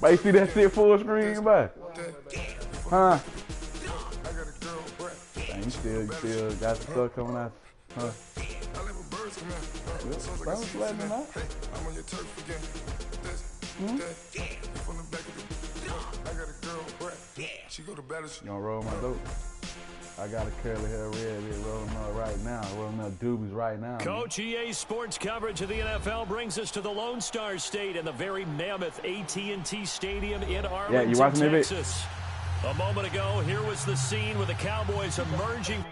But you see that shit full screen, bro? Huh? Dang, you still got the stuff coming out. Huh? Don't let me know. You gonna roll my dope? I got a curly hair red rolling up right now. Rolling up doobies right now. Coach, EA Sports coverage of the NFL brings us to the Lone Star State and the very mammoth AT&T Stadium in Arlington, Texas. A moment ago, here was the scene with the Cowboys emerging.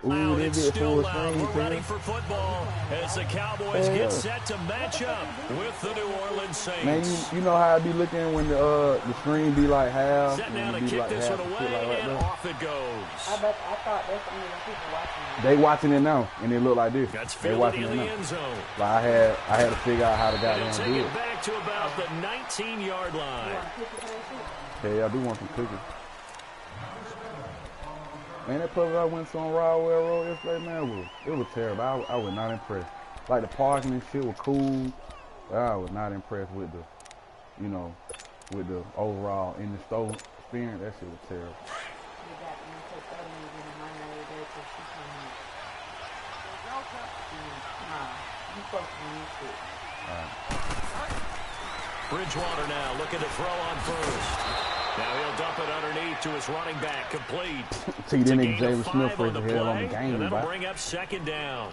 Ooh, it's still loud. We're ready for football as the Cowboys get set to match up with the New Orleans Saints. Man, you know how I be looking when the screen be like half. Set now to kick like this one away, and off it goes. I thought that's only the people watching it. They watching it now, and it look like this. That's fielded in the end zone. Like I had to figure out how to goddamn do it. Take it back to about the 19-yard line. Yeah, I do want some cookies. Man, that puppet I went on Rowell Road yesterday, man, it was terrible. I was not impressed. Like, the parking and shit was cool, but I was not impressed with the, you know, with the overall in the store experience. That shit was terrible. Bridgewater now looking to throw on first. Now he'll dump it underneath to his running back, complete. See, then Xavier Smith for his head on the game, and that'll bring up second down.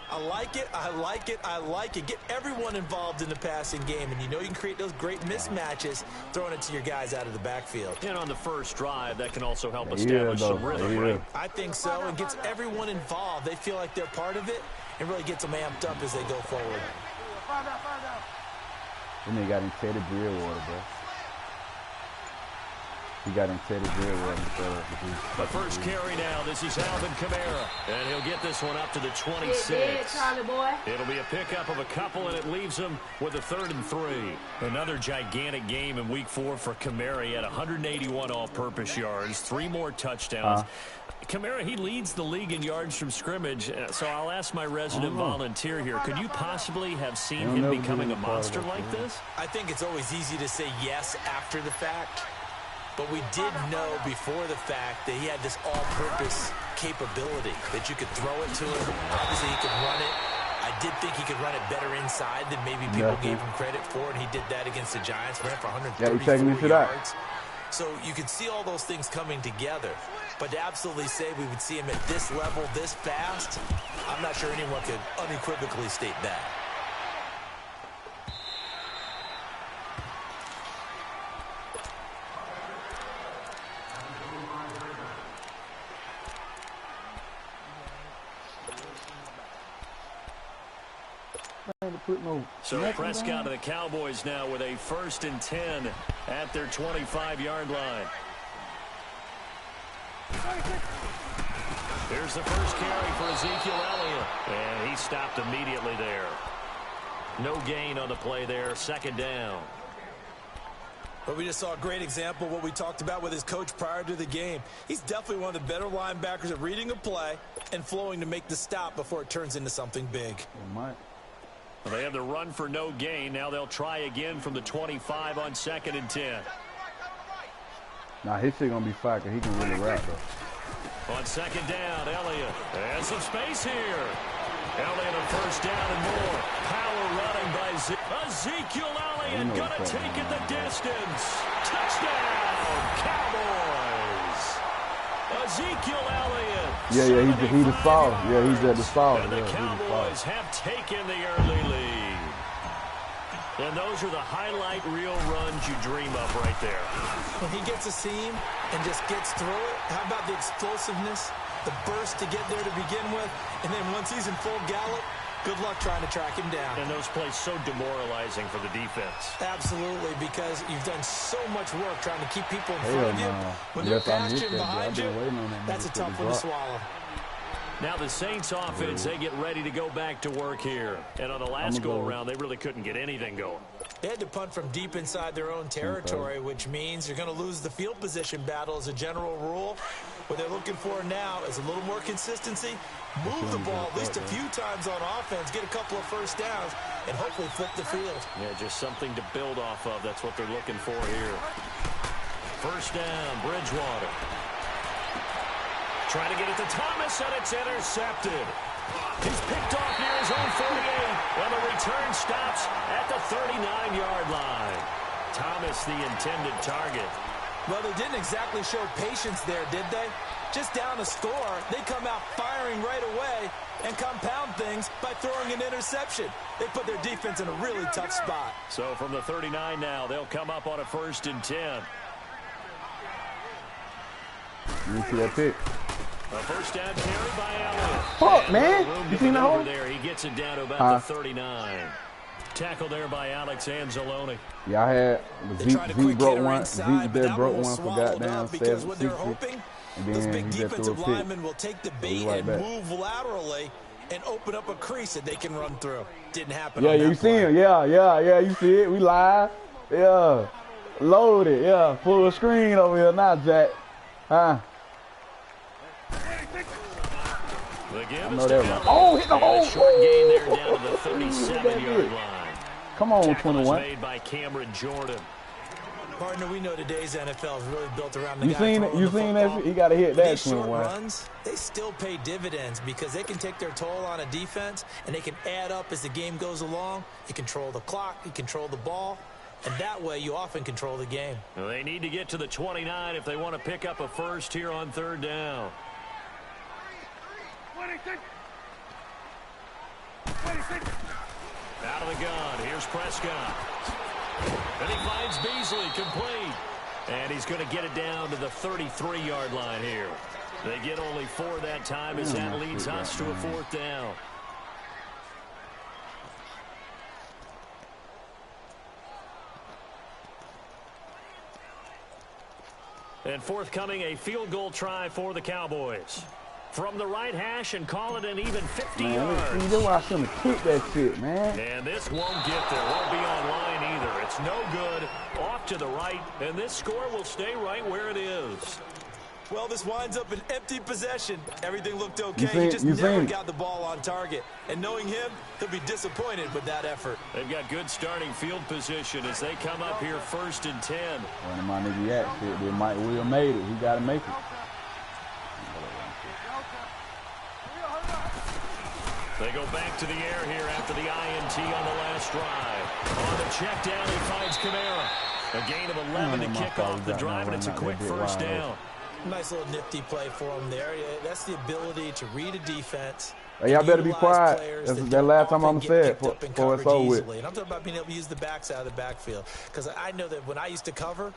I like it, I like it, I like it. Get everyone involved in the passing game, and you know you can create those great mismatches throwing it to your guys out of the backfield. And on the first drive, that can also help establish some rhythm, right? I think so, and gets everyone involved. They feel like they're part of it, and really gets them amped up as they go forward. Then they got him Teddy Bridgewater, bro. He got him Teddy Bridgewater instead of the first carry now. This is Alvin Kamara, and he'll get this one up to the 26. It'll be a pickup of a couple, and it leaves him with a 3rd and 3. Another gigantic game in Week 4 for Kamara. He had 181 all-purpose yards, 3 more touchdowns. Kamara, he leads the league in yards from scrimmage, so I'll ask my resident volunteer here. Could you possibly have seen him becoming a monster like this? I think it's always easy to say yes after the fact, but we did know before the fact that he had this all-purpose capability, that you could throw it to him. Obviously, he could run it. I did think he could run it better inside than maybe people gave him credit for, and he did that against the Giants. Ran for 134 yards. So you could see all those things coming together. But to absolutely say we would see him at this level, this fast, I'm not sure anyone could unequivocally state that. So Prescott of the Cowboys now with a 1st and 10 at their 25-yard line. Here's the first carry for Ezekiel Elliott, and he stopped immediately there. No gain on the play there, 2nd down. But we just saw a great example of what we talked about with his coach prior to the game. He's definitely one of the better linebackers at reading a play and flowing to make the stop before it turns into something big. Well, they have the run for no gain. Now they'll try again from the 25 on 2nd and 10. Nah, his shit gonna be fire because he can really rap, though. On 2nd down, Elliott has some space here. Elliott on 1st down and more. Power running by Ezekiel Elliott. Gonna take it the distance. Touchdown, Cowboys. Ezekiel Elliott. Yeah, he's the solid. Yeah, he's at the solid. And the Cowboys have taken the early lead. And those are the highlight reel runs you dream of right there. When he gets a seam and just gets through it, how about the explosiveness, the burst to get there to begin with, and then once he's in full gallop, good luck trying to track him down. And those plays so demoralizing for the defense. Absolutely, because you've done so much work trying to keep people in front of you. When they're past you and behind you, that's a tough one to swallow. Now the Saints offense, they get ready to go back to work here. And on the last go-around, they really couldn't get anything going. They had to punt from deep inside their own territory, which means you're going to lose the field position battle as a general rule. What they're looking for now is a little more consistency, move the ball at least a few times on offense, get a couple of first downs, and hopefully flip the field. Yeah, just something to build off of. That's what they're looking for here. First down, Bridgewater. Trying to get it to Thomas, and it's intercepted. He's picked off near his own 48, and the return stops at the 39-yard line. Thomas, the intended target. Well, they didn't exactly show patience there, did they? Just down a score, they come out firing right away and compound things by throwing an interception. They put their defense in a really tough spot. So from the 39 now, they'll come up on a 1st and 10. You see that pick? A first down carry by Allen. Fuck, man. You seen that hole? There, he gets it down to about the 39. Tackle there by Alex Anzalone. Yeah, I had Zeke broke one. Zeke there broke one for goddamn 760. And those then big he just threw a defensive pick. linemen will take the bait right and back. move laterally and open up a crease that they can run through. Didn't happen. Yeah, on you that see play. him. Yeah, you see it. We live. Yeah. Loaded. Yeah, full screen over here now, Jack. Huh? I know that right. Oh, hit the hole. Short gain there down to the 37-yard line. Come on, Tackle 21. made by Cameron Jordan. Partner, we know today's NFL is really built around the You guy seen it? throwing You the seen football. that? He got to hit But that these short 21. runs, they still pay dividends because they can take their toll on a defense and they can add up as the game goes along. You control the clock, you control the ball, and that way you often control the game. Well, they need to get to the 29 if they want to pick up a first here on 3rd down. Out of the gun, here's Prescott. And he finds Beasley complete. And he's going to get it down to the 33-yard line here. They get only 4 that time as that leads us to a 4th down. And forthcoming, a field goal try for the Cowboys. From the right hash and call it an even 50 yards. See, that's why I shouldn't have kicked that shit, man. And this won't get there. Won't be online either. It's no good. Off to the right. And this score will stay right where it is. Well, this winds up an empty possession. Everything looked okay. He just never got the ball on target. And knowing him, he'll be disappointed with that effort. They've got good starting field position as they come up here 1st and 10. One of my nigga Yak shit, they might Will made it. He got to make it. They go back to the air here after the INT on the last drive. On the check down, he finds Kamara. A gain of 11 to kick off the drive, and it's a quick first down. Nice little nifty play for him there. That's the ability to read a defense. Hey, y'all better be quiet. That's that last time I'm going to say it before it's over with. And I'm talking about being able to use the backs out of the backfield. Because I know that when I used to cover,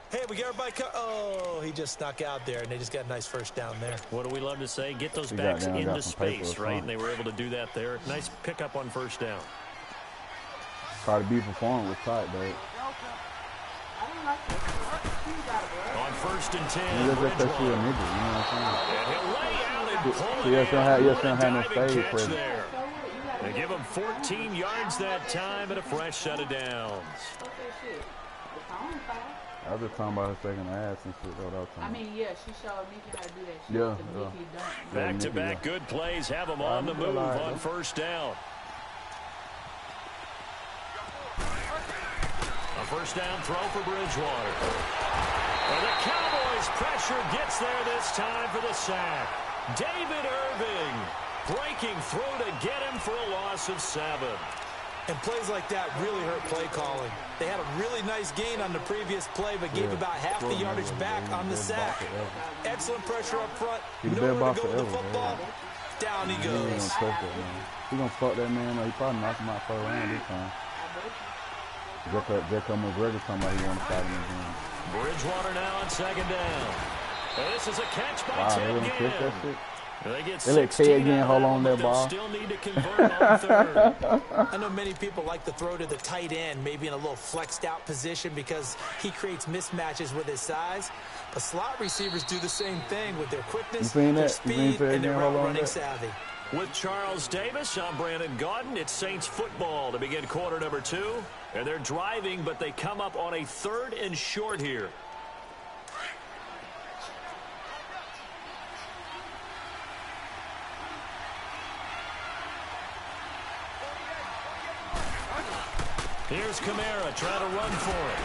hey, we get everybody oh, he just snuck out there, and they just got a nice first down there. What do we love to say? Get those backs into space, right? And they were able to do that there. Nice pickup on first down. Cardi B performance was tight, though. On 1st and 10, He just let that shit a nigga, you know what I'm saying? and he'll lay out and pull He it just in. don't have no stage Catch presence. there. They give him 14 yards that time and a fresh set of downs. I was just talking about her second ass and shit. Though, that was I mean, yeah, she showed Mickey how to do that shit. Yeah. Back-to-back good plays have them on the move on first down. A first down throw for Bridgewater. And the Cowboys' pressure gets there this time for the sack. David Irving breaking through to get him for a loss of 7. And plays like that really hurt play calling. They had a really nice gain on the previous play, but gave about half the yardage back on the sack. Excellent pressure up front. Nowhere to go with the football. Down he goes. He's going to fuck that man up. He probably knocked him out for a round this time. Jacob McGregor talking about he want to fight him again. Bridgewater now on 2nd down. And this is a catch by Ted Ginn. They let Ted Ginn hold on that ball. Still need to convert on 3rd. I know many people like to throw to the tight end, maybe in a little flexed out position because he creates mismatches with his size. But slot receivers do the same thing with their quickness, their speed, and their route running savvy. With Charles Davis, I'm Brandon Gaudin. It's Saints football to begin quarter number 2. And they're driving, but they come up on a 3rd and short here. Here's Kamara trying to run for it.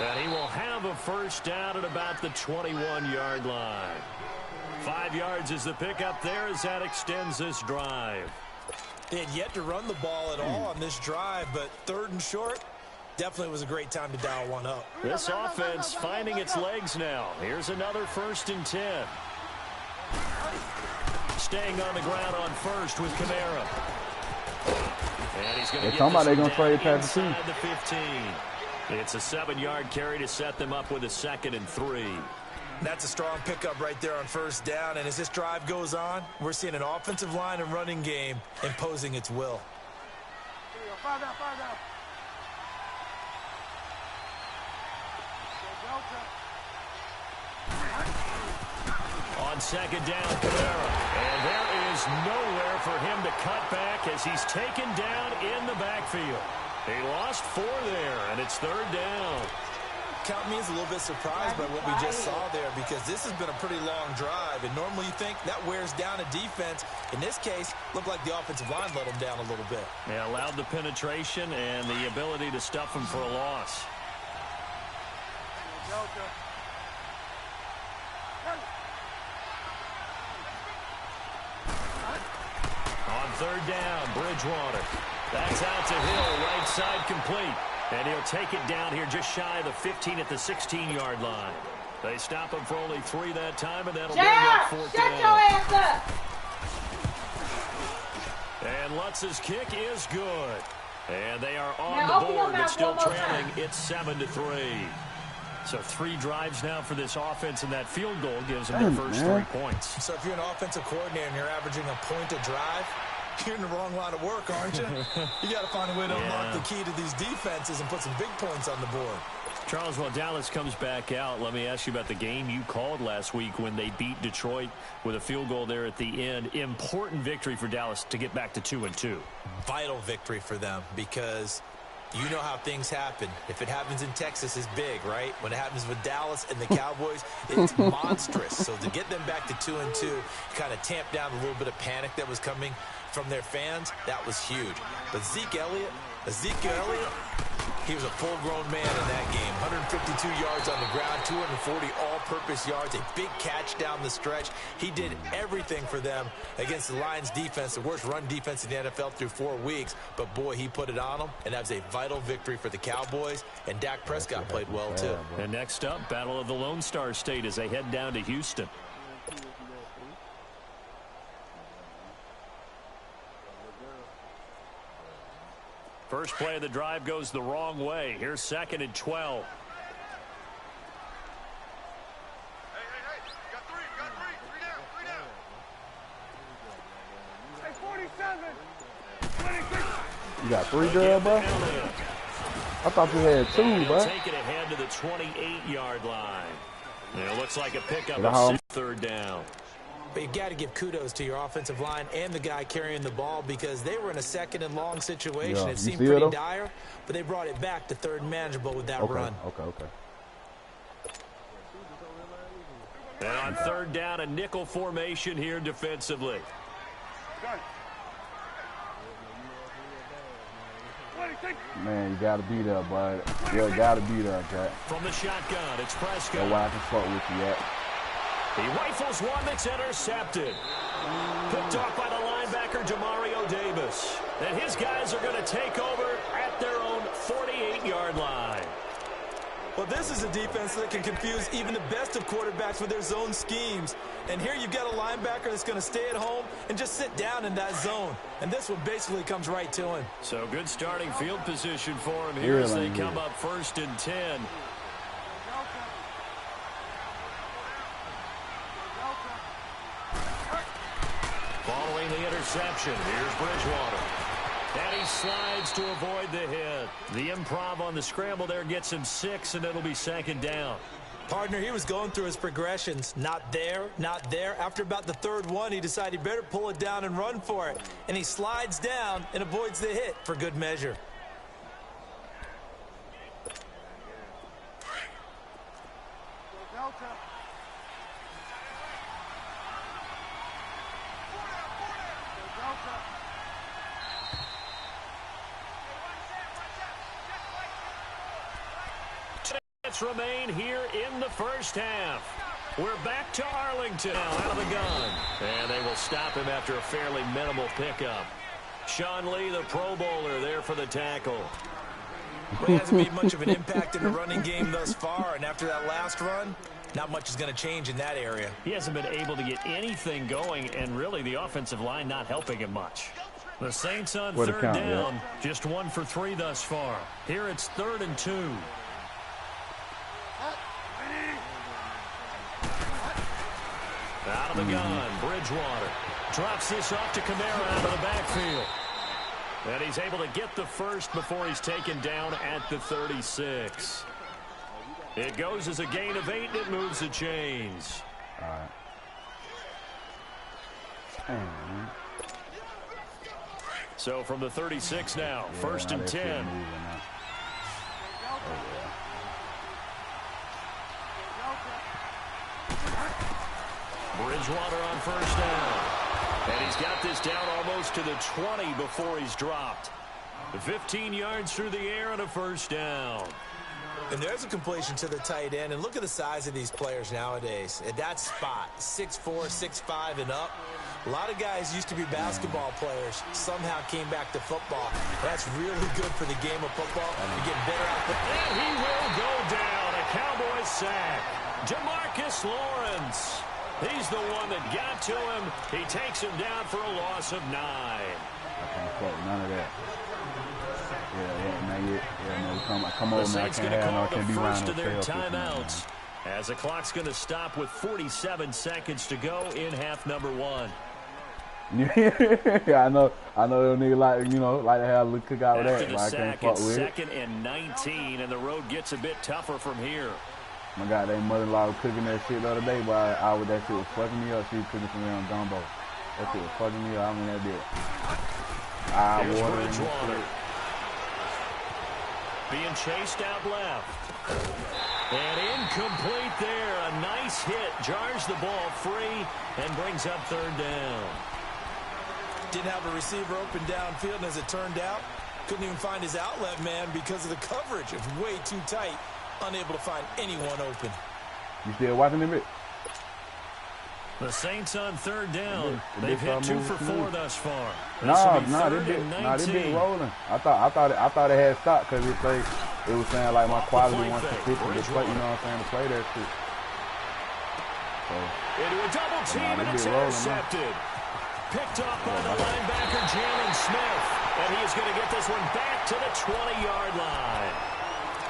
And he will have a first down at about the 21-yard line. 5 yards is the pickup there as that extends this drive. They had yet to run the ball at all on this drive, but 3rd and short, definitely was a great time to dial one up. This offense finding its legs now. Here's another 1st and 10. Staying on the ground on first with Kamara. And he's going to get somebody going to trade past the 15. It's a 7-yard carry to set them up with a 2nd and 3. That's a strong pickup right there on first down. And as this drive goes on, we're seeing an offensive line and running game imposing its will. On 2nd down, Kamara. And there is nowhere for him to cut back as he's taken down in the backfield. He lost 4 there, and it's 3rd down. Count me as a little bit surprised by what we just saw there, because this has been a pretty long drive, and normally you think that wears down a defense. In this case, looked like the offensive line let them down a little bit. They allowed the penetration and the ability to stuff them for a loss. On 3rd down, Bridgewater. That's out to Hill, right side complete. And he'll take it down here just shy of the 15 at the 16-yard line. They stop him for only 3 that time, and that'll bring up 4th down. Shut your ass up! And Lutz's kick is good. And they are on the board, but still trailing. It's 7-3. So 3 drives now for this offense, and that field goal gives them their first 3 points. So if you're an offensive coordinator and you're averaging a point a drive, you're in the wrong line of work, aren't you? You got to find a way to unlock the key to these defenses and put some big points on the board. Charles, while Dallas comes back out, let me ask you about the game you called last week when they beat Detroit with a field goal there at the end. Important victory for Dallas to get back to 2-2. Vital victory for them, because you know how things happen. If it happens in Texas, it's big, right? When it happens with Dallas and the Cowboys, it's monstrous. So to get them back to 2-2, kind of tamp down a little bit of panic that was coming from their fans, that was huge. But Ezekiel Elliott, he was a full-grown man in that game. 152 yards on the ground, 240 all-purpose yards, a big catch down the stretch. He did everything for them against the Lions defense, the worst run defense in the NFL through 4 weeks. But, boy, he put it on them, and that was a vital victory for the Cowboys. And Dak Prescott played well, too. And next up, Battle of the Lone Star State as they head down to Houston. First play of the drive goes the wrong way. Here's 2nd and 12. You got 3 girl, bro? I thought you had 2, bro. Take it ahead to the 28-yard line. And it looks like a pickup of 3rd down. But you've got to give kudos to your offensive line and the guy carrying the ball, because they were in a 2nd and long situation. It seemed pretty dire, but they brought it back to 3rd and manageable with that run. Okay. And on 3rd down, a nickel formation here defensively. Man, you got to be there, bud. You got to be there, Jack. From the shotgun, it's Prescott. That's why I can fuck with you yet. He rifles one that's intercepted. Picked off by the linebacker, Demario Davis. And his guys are going to take over at their own 48-yard line. Well, this is a defense that can confuse even the best of quarterbacks with their zone schemes. And here you've got a linebacker that's going to stay at home and just sit down in that zone. And this one basically comes right to him. So good starting field position for him here as they come up 1st and 10. Following the interception, here's Bridgewater. And he slides to avoid the hit. The improv on the scramble there gets him 6, and it'll be 2nd down. Partner, he was going through his progressions. Not there, not there. After about the 3rd one, he decided he better pull it down and run for it. And he slides down and avoids the hit for good measure. minutes remain here in the first half. We're back to Arlington now out of the gun. And they will stop him after a fairly minimal pickup. Sean Lee, the Pro Bowler, there for the tackle. Well, he hasn't made much of an impact in the running game thus far, and after that last run, not much is going to change in that area. He hasn't been able to get anything going, and really the offensive line not helping him much. The Saints on third down, just 1 for 3 thus far. Here it's 3rd and 2. Out of the gun, Bridgewater drops this off to Kamara out of the backfield. And he's able to get the first before he's taken down at the 36. It goes as a gain of 8, and it moves the chains. All right. So from the 36 now, 1st and 10. Bridgewater on 1st down. And he's got this down almost to the 20 before he's dropped. 15 yards through the air and a 1st down. And there's a completion to the tight end. And look at the size of these players nowadays. At that spot, 6'4", 6'5", and up. A lot of guys used to be basketball players. Somehow came back to football. That's really good for the game of football. You're getting better out there. And he will go down. A Cowboys sack. Demarcus Lawrence. He's the one that got to him. He takes him down for a loss of 9. I can't fuck none of that. Come on, man. I can't have no, can be first of their timeouts. As the clock's going to stop with 47 seconds to go in half number 1. Yeah, I know them niggas like to have a little cookout with that. After the sack, it's 2nd and 19, and the road gets a bit tougher from here. My goddamn mother-in-law was cooking that shit the other day, but that shit was fucking me up. She was cooking some damn gumbo. That shit was fucking me up. I mean, that bitch. Here's Bridgewater. Being chased out left. And incomplete there. A nice hit. Jars the ball free and brings up 3rd down. Didn't have a receiver open downfield, and as it turned out, couldn't even find his outlet man because of the coverage. It was way too tight. Unable to find anyone open. You still watching them? The Saints on 3rd down. They've hit 2 for 4 thus far. Nah, they been rolling. I thought it had stopped because it was saying like my quality wants to fit to play. You know what I'm saying? To play that shit. So, into a double team and it's intercepted. Picked off by the linebacker Jalen Smith, and he is going to get this one back to the 20-yard line.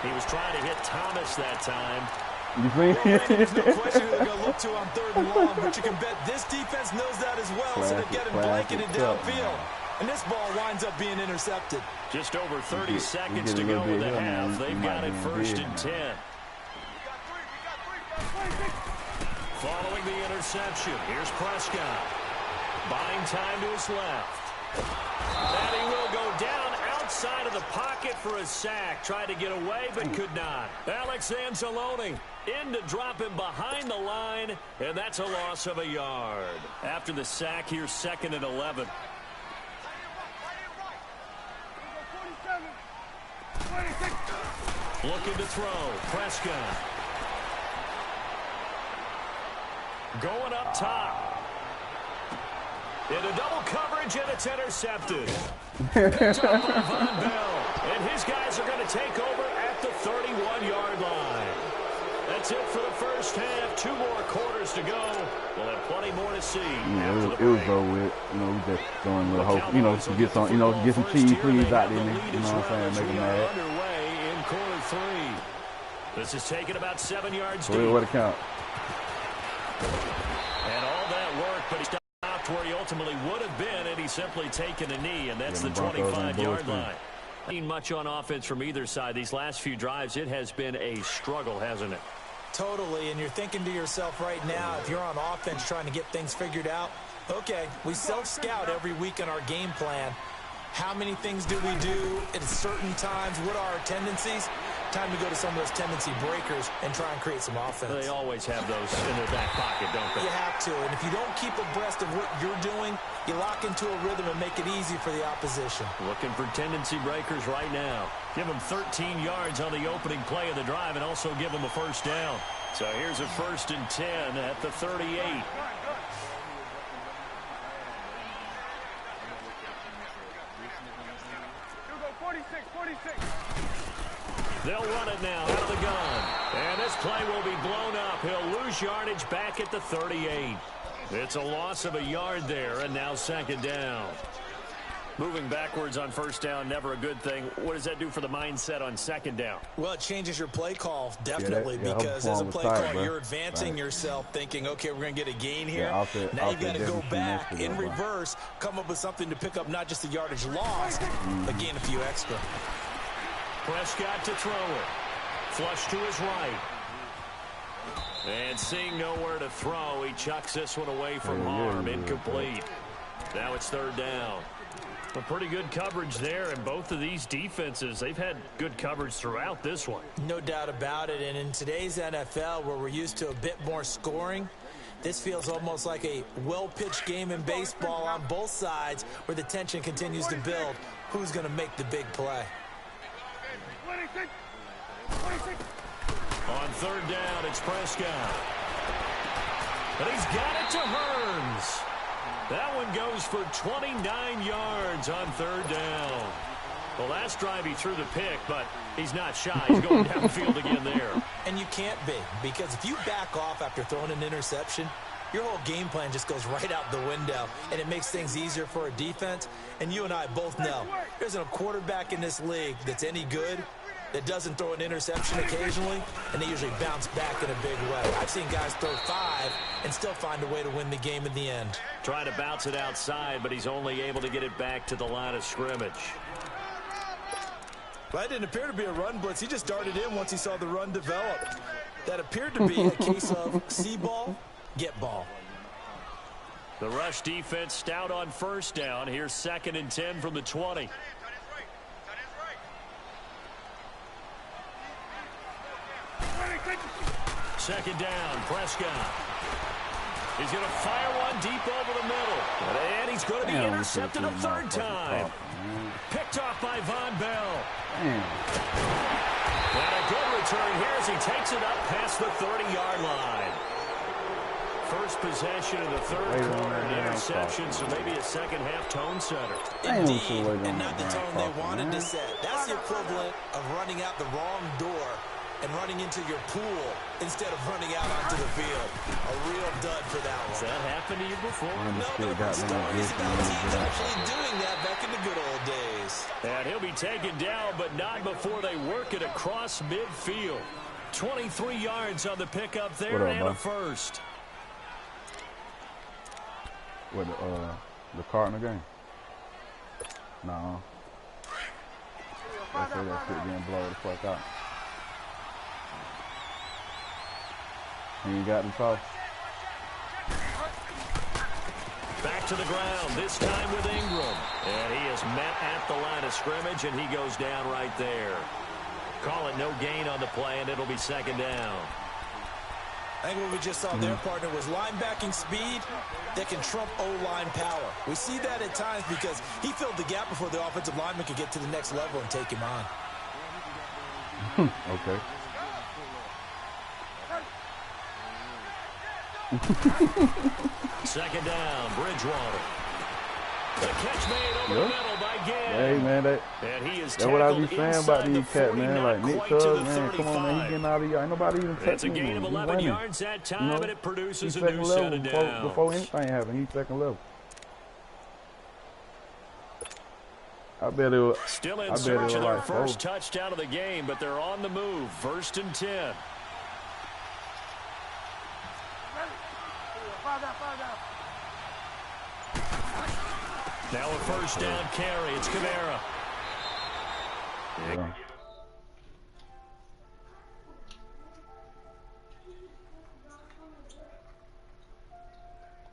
He was trying to hit Thomas that time. You think? There's no question who they're going to look to on 3rd and long, but you can bet this defense knows that as well, so they get him blanketed downfield. And this ball winds up being intercepted. Just over 30 seconds to go in the half. They've got it 1st and 10. Following the interception, here's Prescott. Buying time to his left. And he will go down outside of the pocket for a sack. Tried to get away, but could not. Alex Anzalone in to drop him behind the line, and that's a loss of a yard. After the sack, here's 2nd and 11. Looking to throw. Prescott. Going up top. Into double coverage, and it's intercepted. Picked up by Von Bell. And his guys are going to take over at the 31-yard line. That's it for the first half. 2 more quarters to go. We'll have plenty more to see. Yeah, it was over with. We just throwing a little hope, to get some, get some cheese please out there, you know what I'm saying, make them mad. Underway in quarter 3. This is taking about 7 yards deep. What a count. And all that work, but he stopped where he ultimately would have been, and he's simply taken a knee, and that's the 25-yard line. Not much on offense from either side. These last few drives, it has been a struggle, hasn't it? Totally, and you're thinking to yourself right now, if you're on offense trying to get things figured out, okay, we self-scout every week in our game plan. How many things do we do at certain times? What are our tendencies? time to go to some of those tendency breakers and try and create some offense. They always have those in their back pocket, don't they? You have to, and if you don't keep abreast of what you're doing, you lock into a rhythm and make it easy for the opposition. Looking for tendency breakers right now. Give them 13 yards on the opening play of the drive and also give them a first down. So here's a 1st and 10 at the 38. They'll run it now out of the gun. And this play will be blown up. He'll lose yardage back at the 38. It's a loss of a yard there, and now 2nd down. Moving backwards on 1st down, never a good thing. What does that do for the mindset on 2nd down? Well, it changes your play call, definitely, because as a play call, you're advancing yourself, thinking, okay, we're going to get a gain here. Now you've got to go back in reverse, come up with something to pick up not just the yardage lost, but gain a few extra. Prescott to throw it. Flush to his right. And seeing nowhere to throw, he chucks this one away from harm. Incomplete. Now it's 3rd down. A pretty good coverage there, and both of these defenses, they've had good coverage throughout this one. No doubt about it, and in today's NFL, where we're used to a bit more scoring, this feels almost like a well-pitched game in baseball on both sides, where the tension continues to build. Who's going to make the big play? On 3rd down, it's Prescott. But he's got it to Hearns. That one goes for 29 yards on 3rd down. The last drive he threw the pick, but he's not shy. He's going downfield again there. And you can't be, because if you back off after throwing an interception, your whole game plan just goes right out the window, and it makes things easier for a defense. And you and I both know there's a quarterback in this league that's any good that doesn't throw an interception occasionally, and they usually bounce back in a big way. I've seen guys throw 5 and still find a way to win the game in the end. Trying to bounce it outside, but he's only able to get it back to the line of scrimmage. Well, that didn't appear to be a run blitz. He just darted in once he saw the run develop. That appeared to be a case of see ball, get ball. The rush defense stout on 1st down. Here's 2nd and 10 from the 20. Second down, Prescott. He's going to fire one deep over the middle. And he's going to be intercepted a 3rd time. Picked off by Von Bell. And a good return here as he takes it up past the 30-yard line. First possession in the 3rd quarter, an interception, so maybe a second-half tone setter. Indeed, and not the tone they wanted to set. That's the equivalent of running out the wrong door and running into your pool instead of running out onto the field. A real dud for that one. Has that happened to you before? No, but there were stories about teams actually doing that back in the good old days. And he'll be taken down, but not before they work it across midfield. 23 yards on the pickup there and a first. What, the Cardinal game? No. That's where that shit getting blown the fuck out. And you got the toss. Back to the ground, this time with Ingram. And he is met at the line of scrimmage, and he goes down right there. Call it no gain on the play, and it'll be 2nd down. I think what we just saw their partner was linebacking speed that can trump O-line power. We see that at times because he filled the gap before the offensive lineman could get to the next level and take him on. Okay. Second down, Bridgewater. The catch made over the middle by Ginn. Hey, man, that's what I be saying about these cats, man. Like, Nick Chubb, man, come on, man, he getting out of here. Ain't nobody even touching him. It's a gain of 11 yards that time, and it produces a new set of downs. Before anything happened, he's 2nd level. I bet it was. Still in search of their first touchdown of the game, but they're on the move. 1st and 10. Now a 1st down carry. It's Kamara.